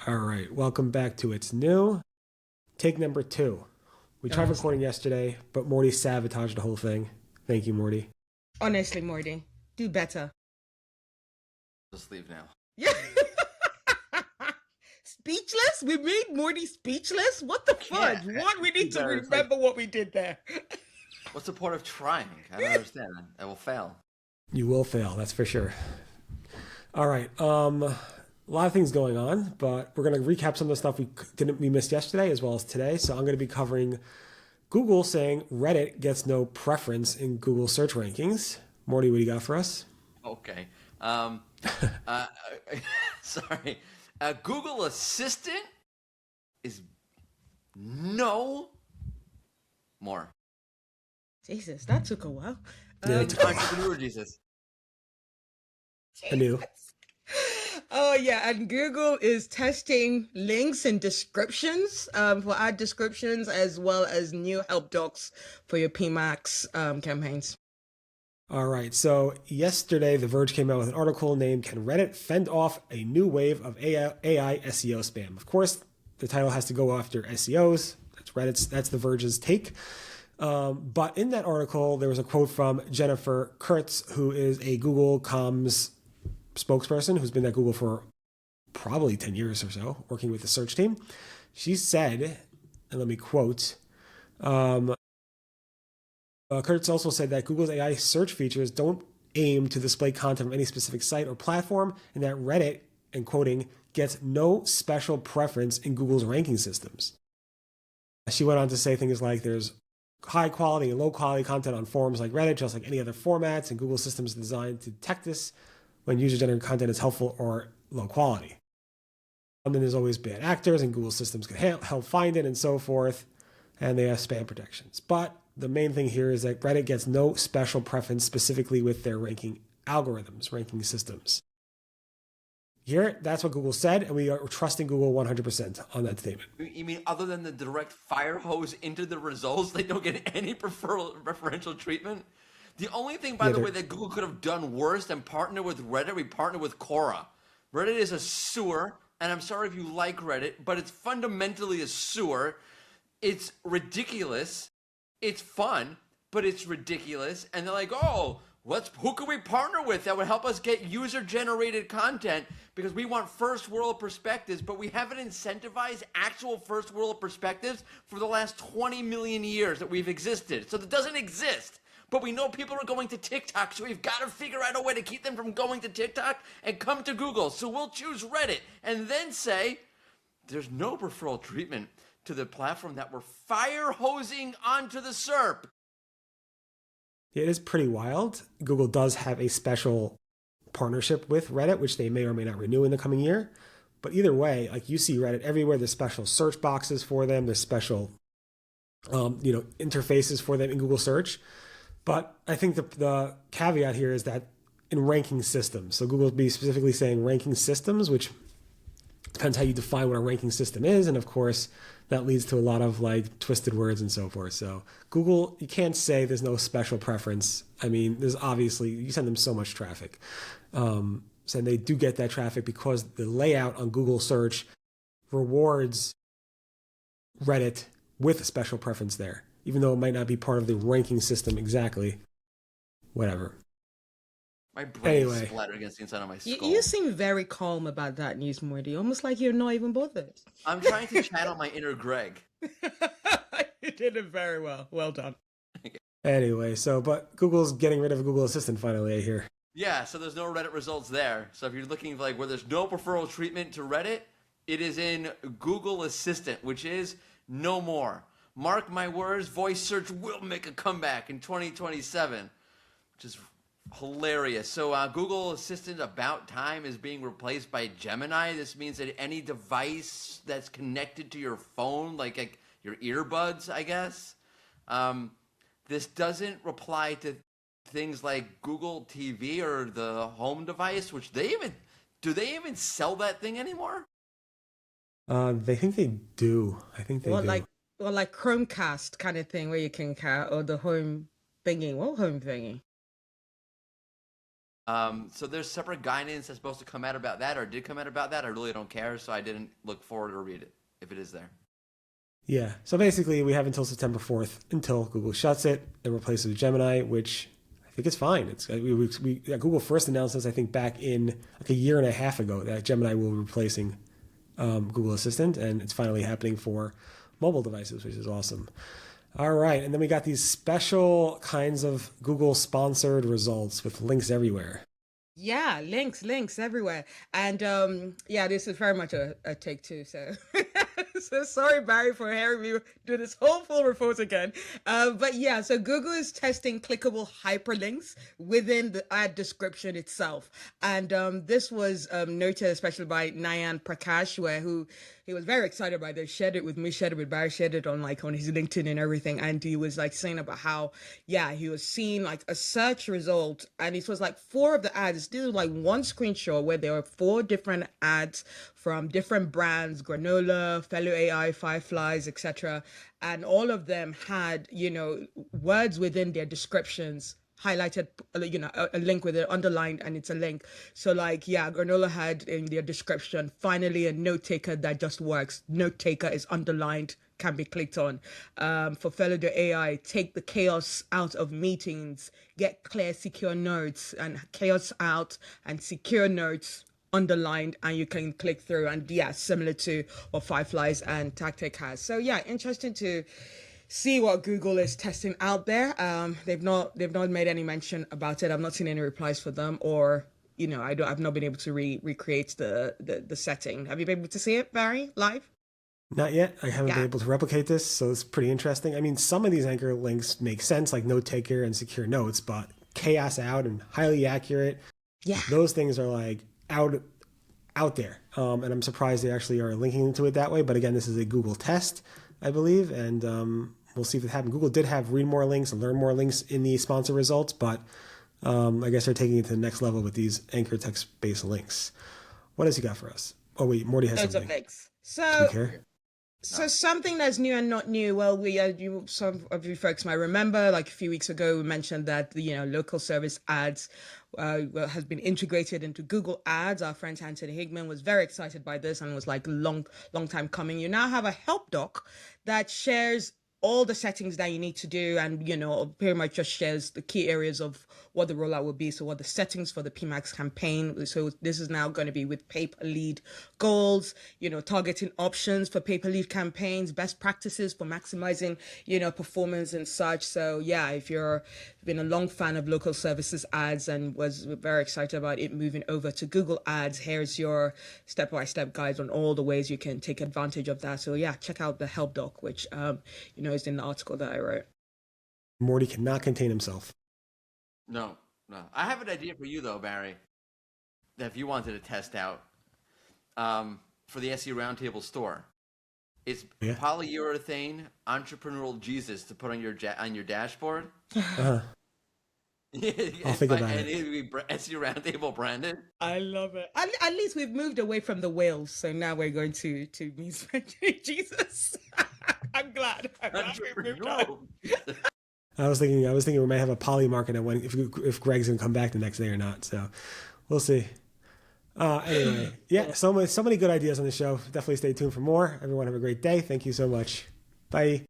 All right, welcome back to It's New. Take number 2. We tried recording yesterday, but Morty sabotaged the whole thing. Thank you, Morty. Honestly, Mordy, do better. Just leave now. Yeah. Speechless? We made Morty speechless? What the fudge? What? We need to remember what we did there. What's the point of trying? I don't understand. I will fail. You will fail, that's for sure. All right, a lot of things going on, but we're going to recap some of the stuff we missed yesterday as well as today. So I'm going to be covering Google saying Reddit gets no preference in Google search rankings. Morty, what do you got for us? Okay. Sorry. Google Assistant is no more. Jesus, that took a while. Entrepreneur Jesus. I knew. Oh, yeah, and Google is testing links and descriptions for ad descriptions as well as new help docs for your PMax campaigns. All right, so yesterday The Verge came out with an article named "Can Reddit Fend Off a New Wave of AI SEO Spam?" Of course, the title has to go after SEOs. That's The Verge's take. But in that article, there was a quote from Jennifer Kurtz, who is a Google Comms spokesperson who's been at Google for probably 10 years or so, working with the search team. She said, and let me quote, Kurtz also said that Google's AI search features don't aim to display content from any specific site or platform, and that Reddit, and quoting, gets no special preference in Google's ranking systems. She went on to say things like there's high quality and low quality content on forums like Reddit, just like any other formats, and Google systems are designed to detect this when user-generated content is helpful or low quality. And then there's always bad actors, and Google systems can help find it and so forth, and they have spam protections. But the main thing here is that Reddit gets no special preference specifically with their ranking algorithms, ranking systems. Here, that's what Google said, and we are trusting Google 100% on that statement. You mean other than the direct fire hose into the results, they don't get any preferential treatment? The only thing, by the way, that Google could have done worse than partner with Reddit, we partnered with Quora. Reddit is a sewer, and I'm sorry if you like Reddit, but it's fundamentally a sewer. It's ridiculous. It's fun, but it's ridiculous. And they're like, oh, who can we partner with that would help us get user-generated content? Because we want first-world perspectives, but we haven't incentivized actual first-world perspectives for the last 20 million years that we've existed. So that doesn't exist. But we know people are going to TikTok, so we've got to figure out a way to keep them from going to TikTok and come to Google. So we'll choose Reddit and then say, there's no referral treatment to the platform that we're fire hosing onto the SERP. It is pretty wild. Google does have a special partnership with Reddit, which they may or may not renew in the coming year. But either way, like you see Reddit everywhere. There's special search boxes for them. There's special, interfaces for them in Google Search. But I think the caveat here is that in ranking systems. So Google will be specifically saying ranking systems, which depends how you define what a ranking system is. And of course, that leads to a lot of like twisted words and so forth. So Google, you can't say there's no special preference. I mean, there's obviously, you send them so much traffic. So they do get that traffic because the layout on Google search rewards Reddit with a special preference there, even though it might not be part of the ranking system exactly. Whatever. My brain splattered against the inside of my skull. You seem very calm about that news, Morty. Almost like you're not even bothered. I'm trying to channel my inner Greg. You did it very well. Well done. Anyway, but Google's getting rid of Google Assistant finally, I hear. Yeah, so there's no Reddit results there. So if you're looking for like where there's no referral treatment to Reddit, it is in Google Assistant, which is no more. Mark my words, voice search will make a comeback in 2027, which is hilarious. So Google Assistant About Time is being replaced by Gemini. This means that any device that's connected to your phone, like your earbuds, I guess, this doesn't reply to things like Google TV or the home device, which do they even sell that thing anymore? They think they do. I think they do. Like Chromecast kind of thing where you can or the home thingy. What home thingy? So there's separate guidance that's supposed to come out about that, or did come out about that. I really don't care, so I didn't look forward to read it if it is there. Yeah. So basically, we have until September 4th until Google shuts it and replaces it with Gemini, which I think is fine. Google first announced this, I think, back in like a year and a half ago that Gemini will be replacing Google Assistant, and it's finally happening for mobile devices, which is awesome. All right. And then we got these special kinds of Google sponsored results with links everywhere. Yeah, links everywhere. And yeah, this is very much a take two. So so sorry, Barry, for hearing me do this whole full report again. But yeah, so Google is testing clickable hyperlinks within the ad description itself. And this was noted especially by Nayan Prakash, who he was very excited by this, shared it with me, shared it with Barry, shared it on his LinkedIn and everything. And he was like saying about how, yeah, he was seeing like a search result, and it was like 4 of the ads. Still like one screenshot where there were 4 different ads from different brands, Granola, Fellow AI, Fireflies, etc. And all of them had, words within their descriptions highlighted, a link with it underlined, and it's a link. So like, yeah, Granola had in their description, finally a note taker that just works. Note taker is underlined, can be clicked on. For Fellow AI, take the chaos out of meetings, get clear, secure notes, and chaos out and secure notes underlined, and you can click through. And yeah, similar to what Fireflies and Tactic has. So yeah, interesting to see what Google is testing out there. They've not made any mention about it. I've not seen any replies for them, or I've not been able to recreate the setting. Have you been able to see it, Barry, live? Not yet. I haven't been able to replicate this, so it's pretty interesting. I mean, some of these anchor links make sense, like note taker and secure notes, but chaos out and highly accurate. Yeah, those things are like out there, and I'm surprised they actually are linking into it that way. But again, this is a Google test, I believe, and we'll see if it happens. Google did have read more links and learn more links in the sponsor results, but I guess they're taking it to the next level with these anchor text-based links. What else you got for us? Oh wait, Mordy has loads something. Of links. So something that's new and not new. Well, some of you folks might remember, like a few weeks ago, we mentioned that local service ads has been integrated into Google Ads. Our friend Anthony Higman was very excited by this and was like long time coming. You now have a help doc that shares all the settings that you need to do, and pretty much just shares the key areas of what the rollout will be. So what the settings for the PMax campaign. So this is now going to be with pay-per-lead goals, targeting options for pay-per-lead campaigns, best practices for maximizing, performance and such. So yeah, if you've been a long fan of local services ads and was very excited about it moving over to Google Ads, here's your step-by-step guides on all the ways you can take advantage of that. So yeah, check out the help doc, which is in the article that I wrote. Morty cannot contain himself. No. I have an idea for you though, Barry, that if you wanted to test out for the SE Roundtable store. It's polyurethane entrepreneurial Jesus to put on your dashboard. I'll think about it. And it would be SE Roundtable branded. I love it. At least we've moved away from the whales, so now we're going to means Jesus. I'm glad we moved on. I was thinking we might have a poly market if Greg's gonna come back the next day or not. So we'll see. Anyway, yeah, so many good ideas on the show. Definitely stay tuned for more. Everyone have a great day. Thank you so much. Bye.